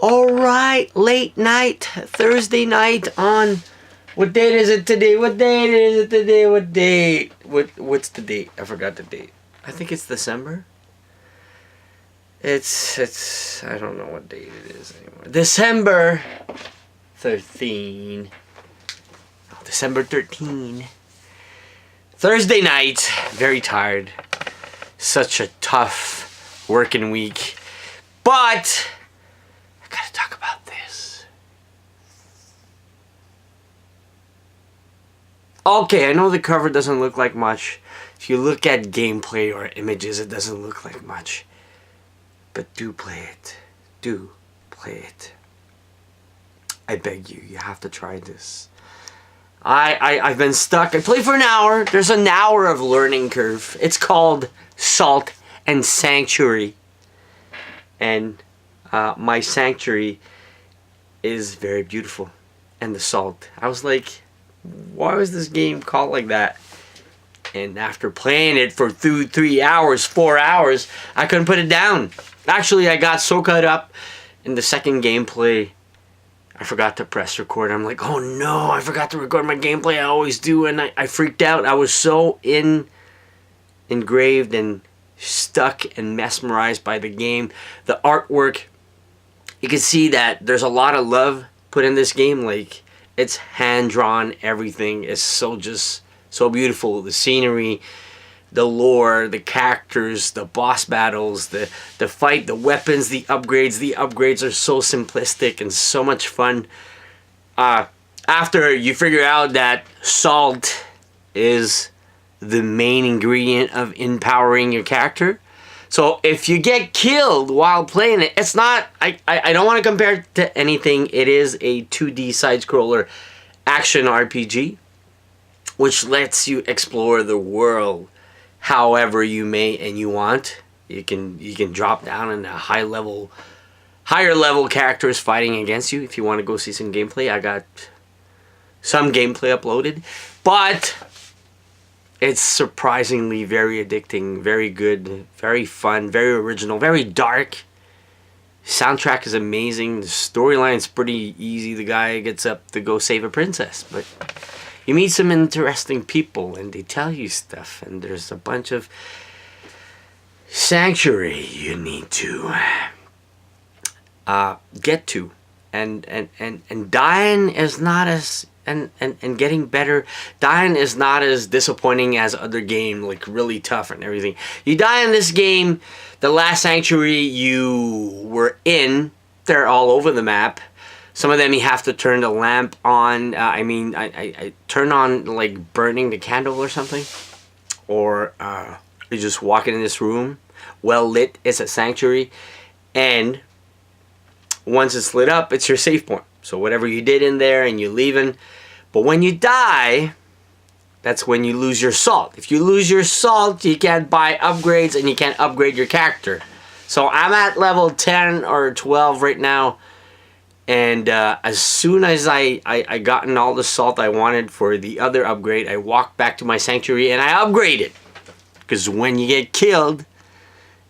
Alright, late night, Thursday night on... What date is it today? What date is it today? What date? What's the date? I forgot the date. I think it's December. It's I don't know what date it is anymore. December 13. December 13. Thursday night. Very tired. Such a tough working week. But I gotta talk about this. Okay, I know the cover doesn't look like much. If you look at gameplay or images, it doesn't look like much. But do play it. Do play it. I beg you, you have to try this. I've been stuck. I played for an hour. There's an hour of learning curve. It's called Salt and Sanctuary. And my sanctuary is very beautiful. And the salt. I was like, why was this game called like that? And after playing it for 3 hours, 4 hours, I couldn't put it down. Actually, I got so caught up in the second gameplay, I forgot to press record. I'm like, oh no, I forgot to record my gameplay. I always do, and I freaked out. I was so engraved and stuck and mesmerized by the game. The artwork, you can see that there's a lot of love put in this game. Like, it's hand-drawn. Everything is so beautiful. The scenery, the lore, the characters, the boss battles, the fight, the weapons, the upgrades. The upgrades are so simplistic and so much fun. After you figure out that salt is the main ingredient of empowering your character. So if you get killed while playing it, it's not... I don't want to compare it to anything. It is a 2D side-scroller action RPG, which lets you explore the world however you may and you want. You can drop down in a higher level characters fighting against you if you want to go see some gameplay. I got some gameplay uploaded, but it's surprisingly very addicting, very good, very fun, very original, very dark. Soundtrack is amazing. The storyline's pretty easy. The guy gets up to go save a princess, but you meet some interesting people and they tell you stuff, and there's a bunch of sanctuary you need to get to, and dying is not as and getting better. Dying is not as disappointing as other games, like really tough and everything. You die in this game, the last sanctuary you were in, they're all over the map. Some of them you have to turn the lamp on. I turn on, like, burning the candle or something. Or you just walk in this room, well lit. It's a sanctuary. And once it's lit up, it's your save point. So whatever you did in there and you're leaving. But when you die, that's when you lose your salt. If you lose your salt, you can't buy upgrades and you can't upgrade your character. So I'm at level 10 or 12 right now. And as soon as I gotten all the salt I wanted for the other upgrade, I walked back to my sanctuary and I upgraded. Because when you get killed,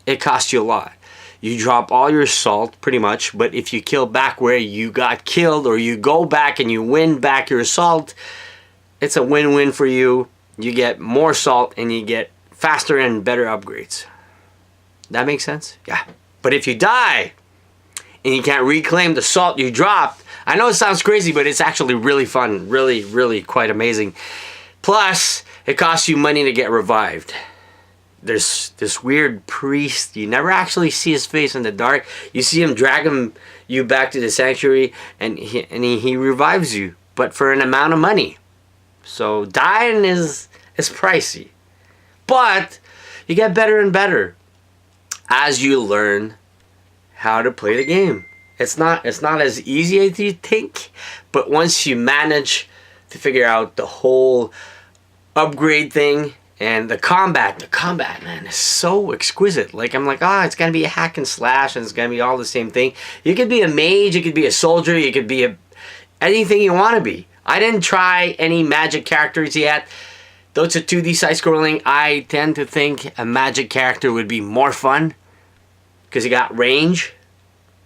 it costs you a lot. You drop all your salt, pretty much, but if you kill back where you got killed, or you go back and you win back your salt, it's a win-win for you. You get more salt and you get faster and better upgrades. That makes sense? Yeah. But if you die and you can't reclaim the salt you dropped, I know it sounds crazy, but it's actually really fun. Really, really quite amazing. Plus, it costs you money to get revived. There's this weird priest. You never actually see his face in the dark. You see him drag you back to the sanctuary, and he revives you, but for an amount of money. So dying is pricey. But you get better and better as you learn how to play the game. It's not as easy as you think, but once you manage to figure out the whole upgrade thing and the combat, man, is so exquisite. Like, I'm like, it's gonna be a hack and slash and it's gonna be all the same thing. You could be a mage, you could be a soldier, you could be anything you want to be. I didn't try any magic characters yet. Though it's a 2D side-scrolling, I tend to think a magic character would be more fun because you got range.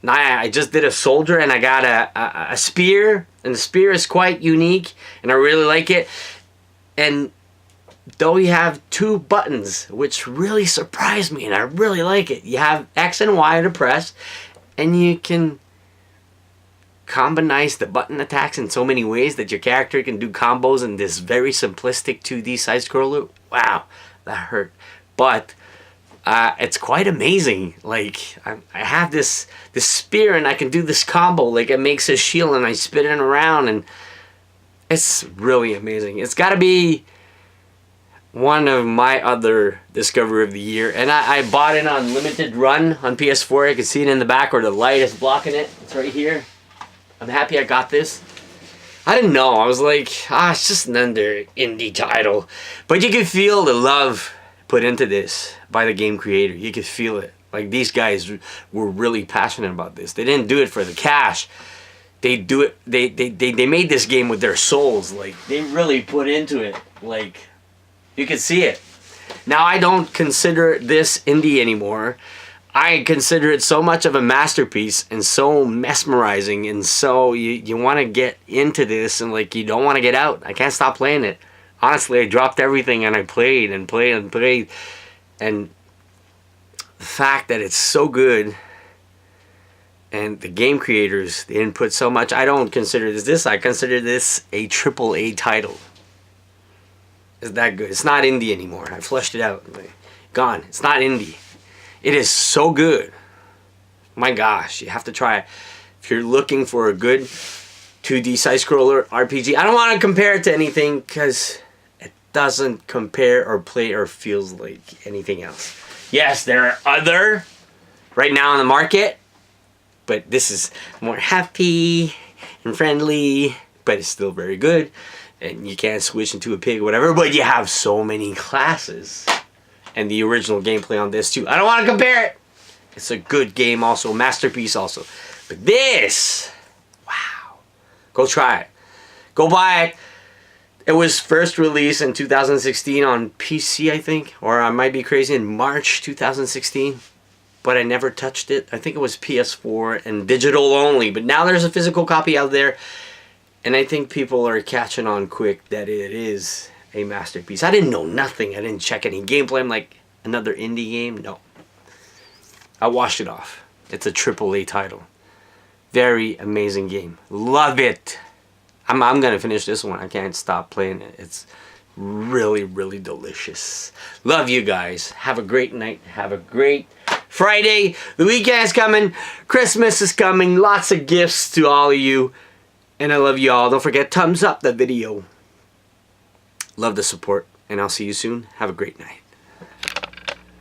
Now I just did a soldier and I got a spear, and the spear is quite unique and I really like it. And though you have 2 buttons, which really surprised me and I really like it. You have X and Y to press, and you can combine the button attacks in so many ways that your character can do combos in this very simplistic 2D side scroller. Wow, that hurt. But it's quite amazing. Like I have this spear and I can do this combo. Like it makes a shield and I spin it around, and it's really amazing. It's got to be one of my other discovery of the year, and I bought it on limited run on PS4. You can see it in the back where the light is blocking it. It's right here. I'm happy I got this. I didn't know. I was like, it's just another indie title. But you can feel the love put into this by the game creator. You could feel it. Like these guys were really passionate about this. They didn't do it for the cash. They do it. They made this game with their souls. Like they really put into it. Like you can see it. Now I don't consider this indie anymore. I consider it so much of a masterpiece and so mesmerizing, and so you want to get into this and like you don't want to get out. I can't stop playing it. Honestly, I dropped everything and I played and played and played. And the fact that it's so good and the game creators, they didn't put so much. I don't consider this. I consider this a AAA title. It's that good. It's not indie anymore. I flushed it out. Gone. It's not indie. It is so good. My gosh, you have to try it. If you're looking for a good 2D side-scroller RPG, I don't want to compare it to anything because it doesn't compare or play or feels like anything else. Yes, there are other right now on the market, but this is more happy and friendly, but it's still very good. And you can't switch into a pig or whatever, but you have so many classes. And the original gameplay on this too. I don't want to compare it. It's a good game also, masterpiece also. But this, wow. Go try it. Go buy it. It was first released in 2016 on PC, I think. Or I might be crazy, in March 2016. But I never touched it. I think it was PS4 and digital only. But now there's a physical copy out there. And I think people are catching on quick that it is a masterpiece. I didn't know nothing. I didn't check any gameplay. I'm like, another indie game? No. I washed it off. It's a AAA title. Very amazing game. Love it. I'm gonna finish this one. I can't stop playing it. It's really, really delicious. Love you guys. Have a great night. Have a great Friday. The weekend's coming. Christmas is coming. Lots of gifts to all of you. And I love you all. Don't forget, thumbs up the video. Love the support, and I'll see you soon. Have a great night.